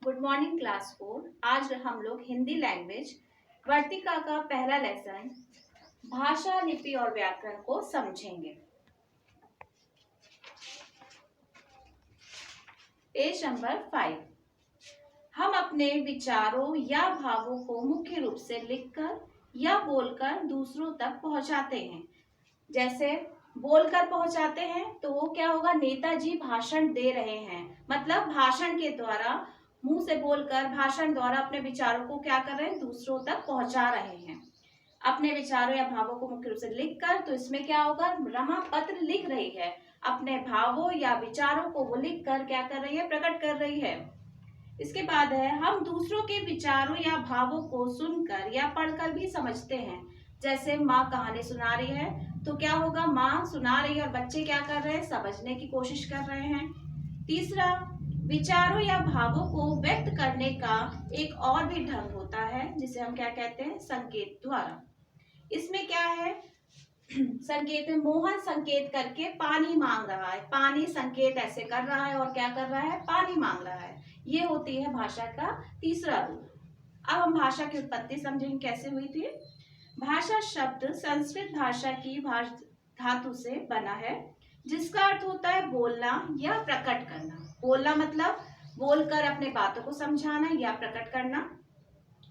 Good morning class 4। आज हम लोग हिंदी लैंग्वेज वर्तिका का पहला लेसन भाषा, लिपि और व्याकरण को समझेंगे। Page number 5। हम अपने विचारों या भावों को मुख्य रूप से लिखकर या बोलकर दूसरों तक पहुंचाते हैं। जैसे बोलकर पहुंचाते हैं तो वो क्या होगा, नेताजी भाषण दे रहे हैं, मतलब भाषण के द्वारा, मुंह से बोलकर भाषण द्वारा अपने विचारों को क्या कर रहे हैं, दूसरों तक पहुंचा रहे हैं। अपने विचारों या भावों को मुख्य रूप से लिखकर, तो इसमें क्या होगा, रमा पत्र लिख रही है, अपने भावों या विचारों को वो लिखकर क्या कर रही है, प्रकट कर रही है। इसके बाद है, हम दूसरों के विचारों या भावों को सुनकर या पढ़कर भी समझते हैं। जैसे माँ कहानी सुना रही है तो क्या होगा, माँ सुना रही है और बच्चे क्या कर रहे हैं, समझने की कोशिश कर रहे हैं। तीसरा, विचारों या भावों को व्यक्त करने का एक और भी ढंग होता है जिसे हम क्या कहते हैं, संकेत द्वारा। इसमें क्या है, संकेत में मोहन संकेत करके पानी मांग रहा है, पानी संकेत ऐसे कर रहा है और क्या कर रहा है, पानी मांग रहा है। ये होती है भाषा का तीसरा रूप। अब हम भाषा की उत्पत्ति समझेंगे कैसे हुई थी। भाषा शब्द संस्कृत भाषा की धातु से बना है, जिसका अर्थ होता है बोलना या प्रकट करना। बोलना मतलब बोलकर अपने बातों को समझाना या प्रकट करना।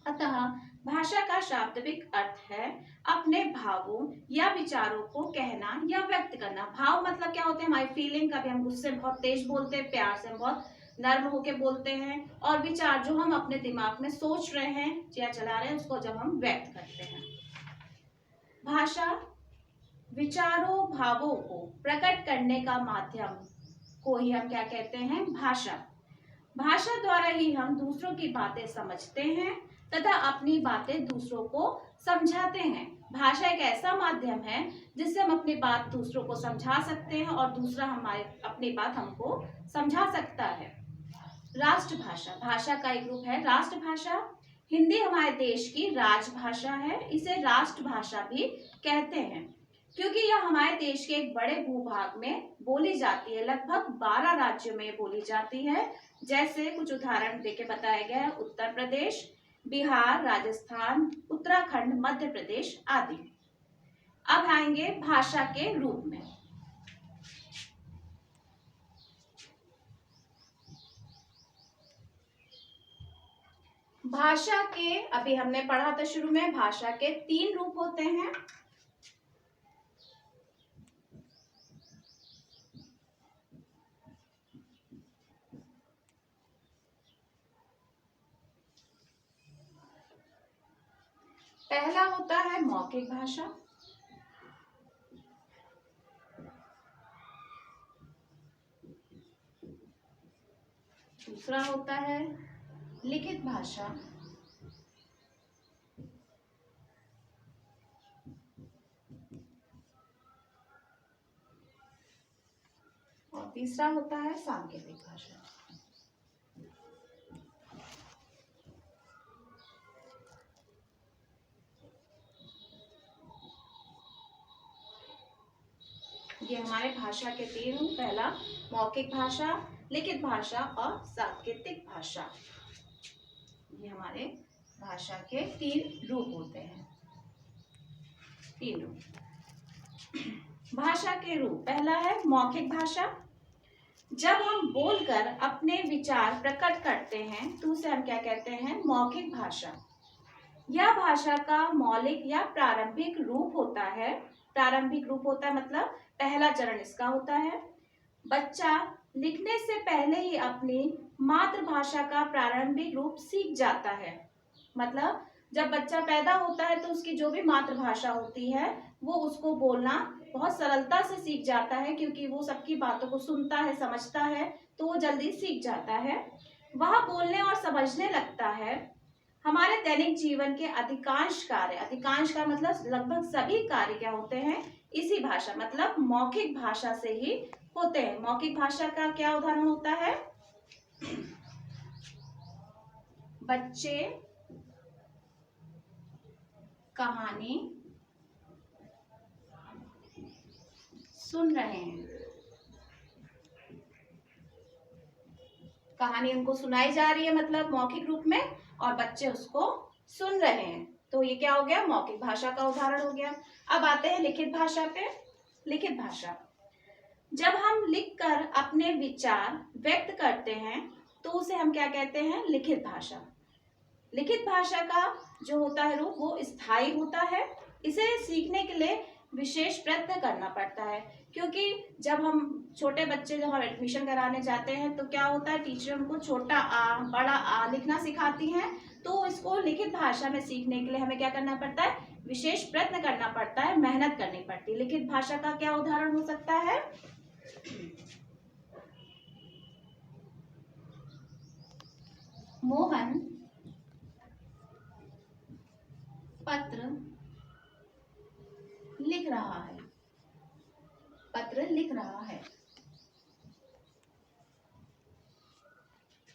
अतः भाषा का शाब्दिक अर्थ है अपने भावों या विचारों को कहना या व्यक्त करना। भाव मतलब क्या होते हैं, हमारी फीलिंग। कभी हम गुस्से बहुत तेज बोलते हैं, प्यार से हम बहुत नर्म होके बोलते हैं। और विचार जो हम अपने दिमाग में सोच रहे हैं या चला रहे हैं, उसको जब हम व्यक्त करते हैं। भाषा विचारों भावों को प्रकट करने का माध्यम को ही हम क्या कहते हैं, भाषा। भाषा द्वारा ही हम दूसरों की बातें समझते हैं तथा अपनी बातें दूसरों को समझाते हैं। भाषा एक ऐसा माध्यम है जिससे हम अपनी बात दूसरों को समझा सकते हैं और दूसरा हमारे अपनी बात हमको समझा सकता है। राष्ट्रभाषा भाषा का एक रूप है राष्ट्रभाषा। हिंदी हमारे देश की राजभाषा है, इसे राष्ट्रभाषा भी कहते हैं क्योंकि यह हमारे देश के एक बड़े भूभाग में बोली जाती है। लगभग 12 राज्यों में बोली जाती है। जैसे कुछ उदाहरण देके बताया गया है, उत्तर प्रदेश, बिहार, राजस्थान, उत्तराखंड, मध्य प्रदेश आदि। अब आएंगे भाषा के रूप में। भाषा के, अभी हमने पढ़ा था शुरू में, भाषा के 3 रूप होते हैं। पहला होता है मौखिक भाषा, दूसरा होता है लिखित भाषा, और तीसरा होता है सांकेतिक भाषा। ये हमारे भाषा के 3 रूप, पहला मौखिक भाषा, लिखित भाषा और सांकेतिक भाषा। ये हमारे भाषा के 3 रूप होते हैं। 3 रूप। भाषा के रूप, पहला है मौखिक भाषा। जब हम बोलकर अपने विचार प्रकट करते हैं तो उसे हम क्या कहते हैं, मौखिक भाषा। यह भाषा का मौलिक या प्रारंभिक रूप होता है। प्रारंभिक रूप होता है मतलब पहला चरण इसका होता है। बच्चा लिखने से पहले ही अपनी मातृभाषा का प्रारंभिक रूप सीख जाता है। मतलब जब बच्चा पैदा होता है तो उसकी जो भी मातृभाषा होती है वो उसको बोलना बहुत सरलता से सीख जाता है, क्योंकि वो सबकी बातों को सुनता है, समझता है, तो वो जल्दी सीख जाता है। वह बोलने और समझने लगता है। हमारे दैनिक जीवन के अधिकांश कार्य, अधिकांश का मतलब लगभग सभी कार्य क्या होते हैं, इसी भाषा मतलब मौखिक भाषा से ही होते हैं। मौखिक भाषा का क्या उदाहरण होता है, बच्चे कहानी सुन रहे हैं। कहानी उनको सुनाई जा रही है मतलब मौखिक रूप में, और बच्चे उसको सुन रहे हैं। तो ये क्या हो गया, मौखिक भाषा का उदाहरण हो गया। अब आते हैं लिखित भाषा पे। लिखित भाषा, जब हम लिखकर अपने विचार व्यक्त करते हैं तो उसे हम क्या कहते हैं, लिखित भाषा। लिखित भाषा का जो होता है रूप वो स्थायी होता है। इसे सीखने के लिए विशेष प्रयत्न करना पड़ता है, क्योंकि जब हम छोटे बच्चे जब हम एडमिशन कराने जाते हैं तो क्या होता है, टीचर उनको छोटा आ बड़ा आ लिखना सिखाती हैं। तो इसको लिखित भाषा में सीखने के लिए हमें क्या करना पड़ता है, विशेष प्रयत्न करना पड़ता है, मेहनत करनी पड़ती है। लिखित भाषा का क्या उदाहरण हो सकता है, मोहन पत्र लिख रहा है। पत्र लिख रहा है,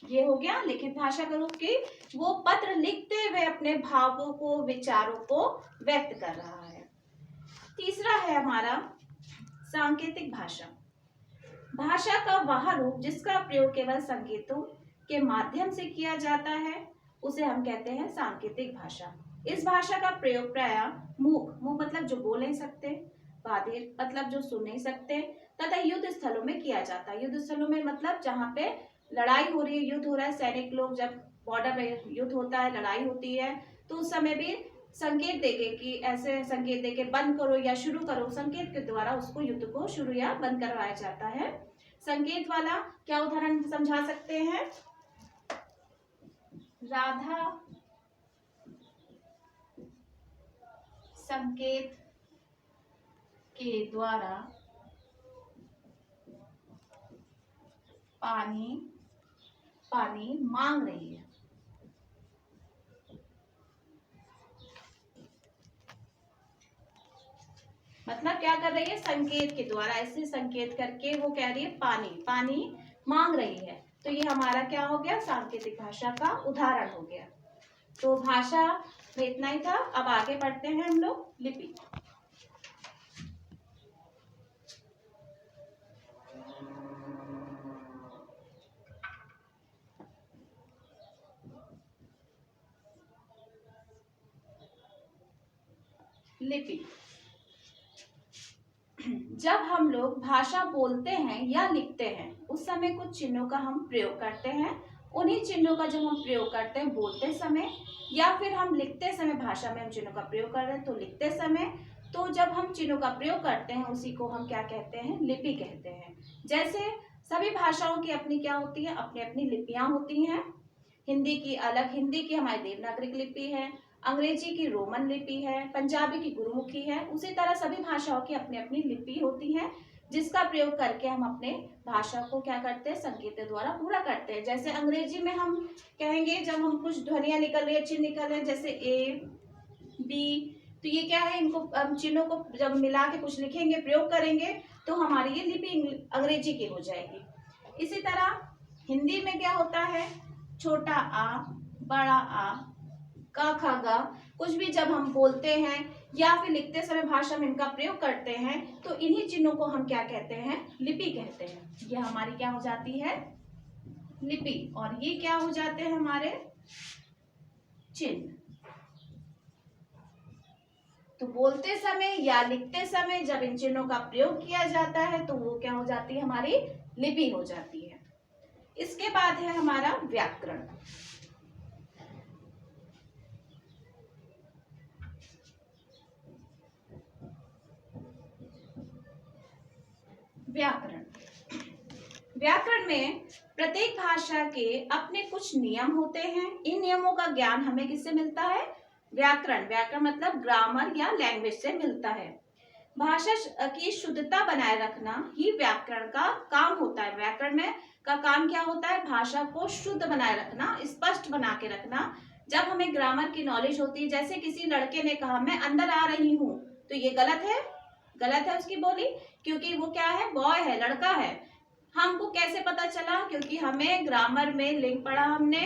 ये हो गया लिखित भाषा का रूप की वो पत्र लिखते हुए अपने भावों को, विचारों को व्यक्त कर रहा है। तीसरा है हमारा सांकेतिक भाषा। भाषा का वह रूप जिसका प्रयोग केवल संकेतों के माध्यम से किया जाता है उसे हम कहते हैं सांकेतिक भाषा। इस भाषा का प्रयोग प्रायः मूक, मूक मतलब जो बोल नहीं सकते, बाधिर मतलब जो सुन नहीं सकते, तथा युद्ध स्थलों में किया जाता है। युद्ध स्थलों में मतलब जहाँ पे लड़ाई हो रही है, युद्ध हो रहा है, सैनिक लोग जब बॉर्डर पे युद्ध होता है, लड़ाई होती है, तो उस समय भी संकेत देके कि ऐसे संकेत देके बंद करो या शुरू करो, संकेत के द्वारा उसको युद्ध को शुरू या बंद करवाया जाता है। संकेत वाला क्या उदाहरण समझा सकते हैं, राधा संकेत के द्वारा पानी पानी मांग रही है। मतलब क्या कर रही है, संकेत के द्वारा ऐसे संकेत करके वो कह रही है पानी पानी मांग रही है। तो ये हमारा क्या हो गया, सांकेतिक भाषा का उदाहरण हो गया। तो भाषा में इतना ही था। अब आगे बढ़ते हैं हम लोग लिपि। लिपि, जब हम लोग भाषा बोलते हैं या लिखते हैं उस समय कुछ चिन्हों का हम प्रयोग करते हैं। उन्हीं चिन्हों का जब हम प्रयोग करते हैं बोलते समय, या फिर हम लिखते समय भाषा में हम चिन्हों का प्रयोग कर रहे हैं तो लिखते समय, तो जब हम चिन्हों का प्रयोग करते हैं उसी को हम क्या कहते हैं, लिपि कहते हैं। जैसे सभी भाषाओं की अपनी क्या होती है, अपनी अपनी लिपियां होती हैं। हिंदी की अलग, हिंदी की हमारी देवनागरिक लिपि है, अंग्रेजी की रोमन लिपि है, पंजाबी की गुरुमुखी है। उसी तरह सभी भाषाओं की अपनी अपनी लिपि होती है जिसका प्रयोग करके हम अपने भाषा को क्या करते हैं, संकेत द्वारा पूरा करते हैं। जैसे अंग्रेजी में हम कहेंगे जब हम कुछ ध्वनियां निकल रही है, चिन्ह निकल रहे हैं, जैसे ए बी, तो ये क्या है, इनको हम चिन्हों को जब मिला के कुछ लिखेंगे, प्रयोग करेंगे तो हमारी ये लिपि अंग्रेजी की हो जाएगी। इसी तरह हिंदी में क्या होता है, छोटा आ, बड़ा आ, का, खा, गा, कुछ भी जब हम बोलते हैं या फिर लिखते समय भाषा में इनका प्रयोग करते हैं तो इन्हीं चिन्हों को हम क्या कहते हैं, लिपि कहते हैं। ये हमारी क्या हो जाती है, लिपि, और ये क्या हो जाते हैं हमारे चिन्ह। तो बोलते समय या लिखते समय जब इन चिन्हों का प्रयोग किया जाता है तो वो क्या हो जाती है, हमारी लिपि हो जाती है। इसके बाद है हमारा व्याकरण। व्याकरण, व्याकरण में प्रत्येक भाषा के अपने कुछ नियम होते हैं। इन नियमों का ज्ञान हमें किससे मिलता है, व्याकरण, व्याकरण मतलब ग्रामर या लैंग्वेज से मिलता है। भाषा की शुद्धता बनाए रखना ही व्याकरण का काम होता है। व्याकरण में का काम क्या होता है, भाषा को शुद्ध बनाए रखना, स्पष्ट बना के रखना। जब हमें ग्रामर की नॉलेज होती है, जैसे किसी लड़के ने कहा मैं अंदर आ रही हूँ, तो ये गलत है, गलत है उसकी बोली, क्योंकि वो क्या है, बॉय है, लड़का है। हमको कैसे पता चला, क्योंकि हमें ग्रामर में लिंग पढ़ा हमने,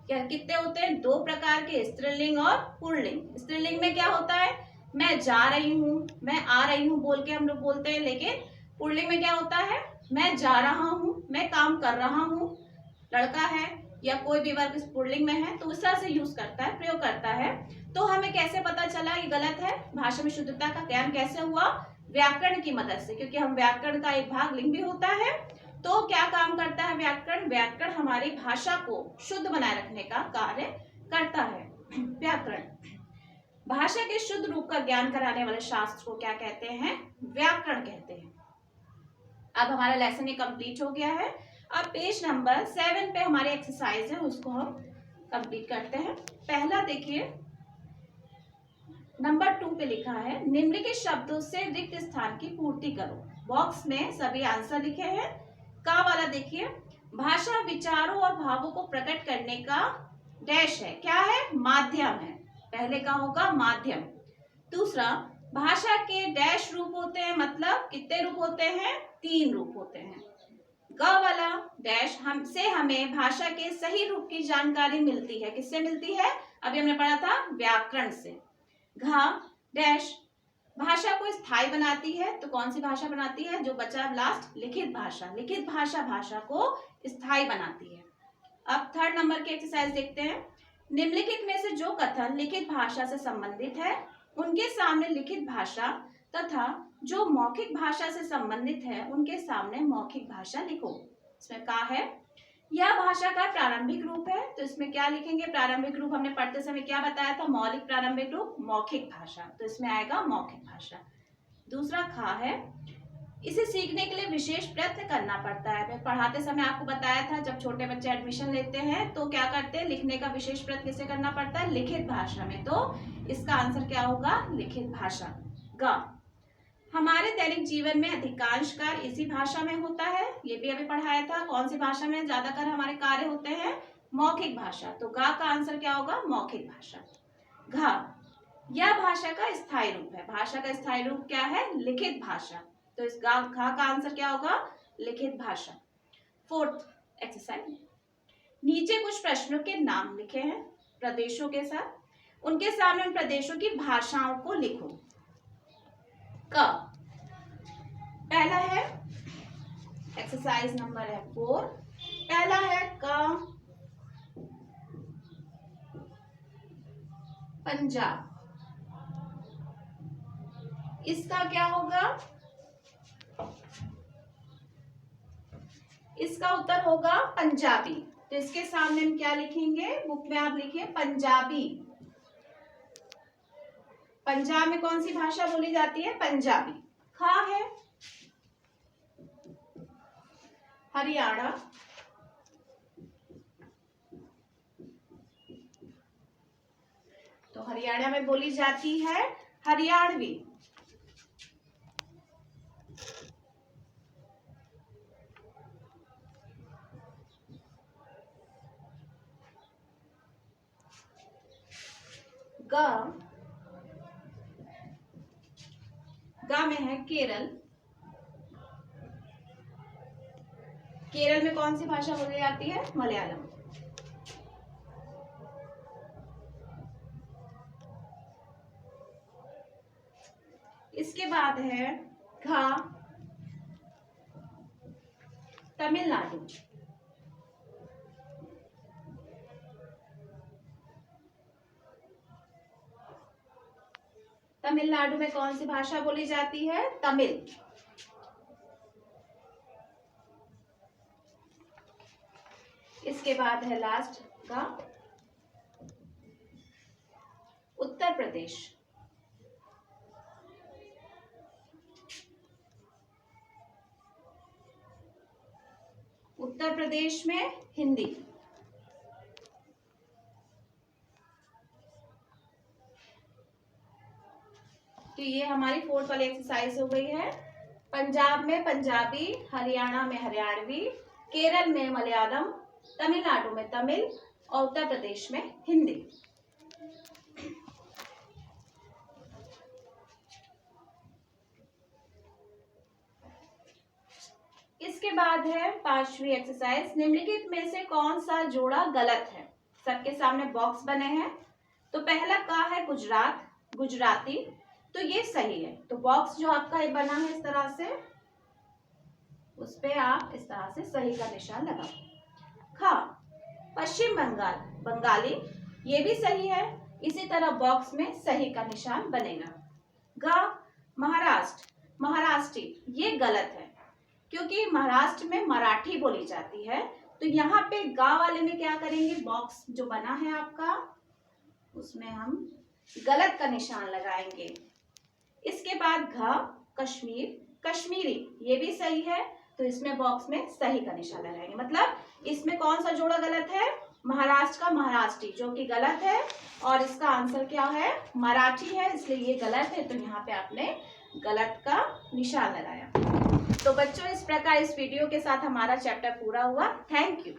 क्या कितने होते हैं, दो प्रकार के, स्त्रीलिंग और पुल्लिंग। स्त्रीलिंग में क्या होता है, मैं जा रही हूँ, मैं आ रही हूँ बोल के हम लोग बोलते हैं, लेकिन पुल्लिंग में क्या होता है, मैं जा रहा हूँ, मैं काम कर रहा हूँ। लड़का है या कोई भी वर्ग पुल्लिंग में है तो उस तरह से यूज करता है, प्रयोग करता है। तो हमें कैसे पता चला ये गलत है? भाषा में शुद्धता का ज्ञान कैसे हुआ? व्याकरण की मदद से, क्योंकि हम व्याकरण का एक भाग लिंग भी होता है। तो क्या काम करता है व्याकरण? व्याकरण हमारी भाषा को शुद्ध बनाए रखने का कार्य करता है। व्याकरण भाषा के शुद्ध रूप का ज्ञान कराने वाले शास्त्र को क्या कहते हैं? व्याकरण कहते हैं। अब हमारा लेसन ये कंप्लीट हो गया है। अब पेज नंबर 7 पे हमारी एक्सरसाइज है, उसको हम कंप्लीट करते हैं। पहला देखिए, नंबर 2 पे लिखा है निम्नलिखित शब्दों से रिक्त स्थान की पूर्ति करो। बॉक्स में सभी आंसर लिखे हैं। का वाला देखिए, भाषा विचारों और भावों को प्रकट करने का डैश है। क्या है? माध्यम है। पहले का होगा माध्यम। दूसरा, भाषा के डैश रूप होते हैं, मतलब कितने रूप होते हैं? 3 रूप होते हैं। ग वाला डैश हमसे हमें भाषा के सही रूप की जानकारी मिलती है। किससे मिलती है? अभी हमने पढ़ा था व्याकरण से। घ डैश भाषा को स्थायी बनाती है। तो कौन सी भाषा बनाती है? जो बचा लास्ट, लिखित भाषा। लिखित भाषा भाषा को स्थायी बनाती है। अब थर्ड नंबर की एक्सरसाइज देखते हैं। निम्नलिखित में से जो कथन लिखित भाषा से संबंधित है उनके सामने लिखित भाषा तथा जो मौखिक भाषा से संबंधित है उनके सामने मौखिक भाषा लिखो। इसमें कहा है यह भाषा का प्रारंभिक रूप है। तो इसमें क्या लिखेंगे? प्रारंभिक रूप हमने पढ़ते समय क्या बताया था? मौलिक प्रारंभिक रूप मौखिक भाषा। तो इसमें आएगा मौखिक भाषा। दूसरा खा है, इसे सीखने के लिए विशेष प्रयत्न करना पड़ता है। मैं पढ़ाते समय आपको बताया था, जब छोटे बच्चे एडमिशन लेते हैं तो क्या करते हैं? लिखने का विशेष प्रयत्न किसे करना पड़ता है? लिखित भाषा में। तो इसका आंसर क्या होगा? लिखित भाषा। ग हमारे दैनिक जीवन में अधिकांश कार्य इसी भाषा में होता है। ये भी अभी पढ़ाया था। कौन सी भाषा में ज्यादातर हमारे कार्य होते हैं? मौखिक भाषा। तो गा का आंसर क्या होगा? मौखिक भाषा। घ यह भाषा का स्थायी रूप है। भाषा का स्थायी रूप क्या है? लिखित भाषा। तो इस घ का आंसर क्या होगा? लिखित भाषा। फोर्थ एक्सरसाइज, नीचे कुछ प्रश्नों के नाम लिखे हैं प्रदेशों के साथ। उनके सामने उन प्रदेशों की भाषाओं को लिखो। क पहला है एक्सरसाइज नंबर है 4। पहला है क पंजाब। इसका क्या होगा? इसका उत्तर होगा पंजाबी। तो इसके सामने हम क्या लिखेंगे? बुक में आप लिखिए पंजाबी। पंजाब में कौन सी भाषा बोली जाती है? पंजाबी। खा है हरियाणा। तो हरियाणा में बोली जाती है हरियाणवी। ग में है केरल। केरल में कौन सी भाषा बोली जाती है? मलयालम। इसके बाद है घा तमिलनाडु। तमिलनाडु में कौन सी भाषा बोली जाती है? तमिल। इसके बाद है लास्ट का उत्तर प्रदेश। उत्तर प्रदेश में हिंदी। तो ये हमारी 4th वाली एक्सरसाइज हो गई है। पंजाब में पंजाबी, हरियाणा में हरियाणवी, केरल में मलयालम, तमिलनाडु में तमिल और उत्तर प्रदेश में हिंदी। इसके बाद है 5वीं एक्सरसाइज, निम्नलिखित में से कौन सा जोड़ा गलत है? सबके सामने बॉक्स बने हैं। तो पहला का है गुजरात, गुजराती। तो ये सही है। तो बॉक्स जो आपका ये बना है इस तरह से, उस पे आप इस तरह से सही का निशान लगाओ। खा, पश्चिम बंगाल, बंगाली, ये भी सही है। इसी तरह बॉक्स में सही का निशान बनेगा। ग, महाराष्ट्र, महाराष्ट्री, ये गलत है क्योंकि महाराष्ट्र में मराठी बोली जाती है। तो यहाँ पे गा वाले में क्या करेंगे, बॉक्स जो बना है आपका उसमें हम गलत का निशान लगाएंगे। इसके बाद घ, कश्मीर, कश्मीरी, ये भी सही है। तो इसमें बॉक्स में सही का निशान लगाएंगे। मतलब इसमें कौन सा जोड़ा गलत है, महाराष्ट्र का महाराष्ट्री, जो कि गलत है। और इसका आंसर क्या है, मराठी है, इसलिए ये गलत है। तो यहाँ पे आपने गलत का निशान लगाया। तो बच्चों, इस प्रकार इस वीडियो के साथ हमारा चैप्टर पूरा हुआ। Thank you.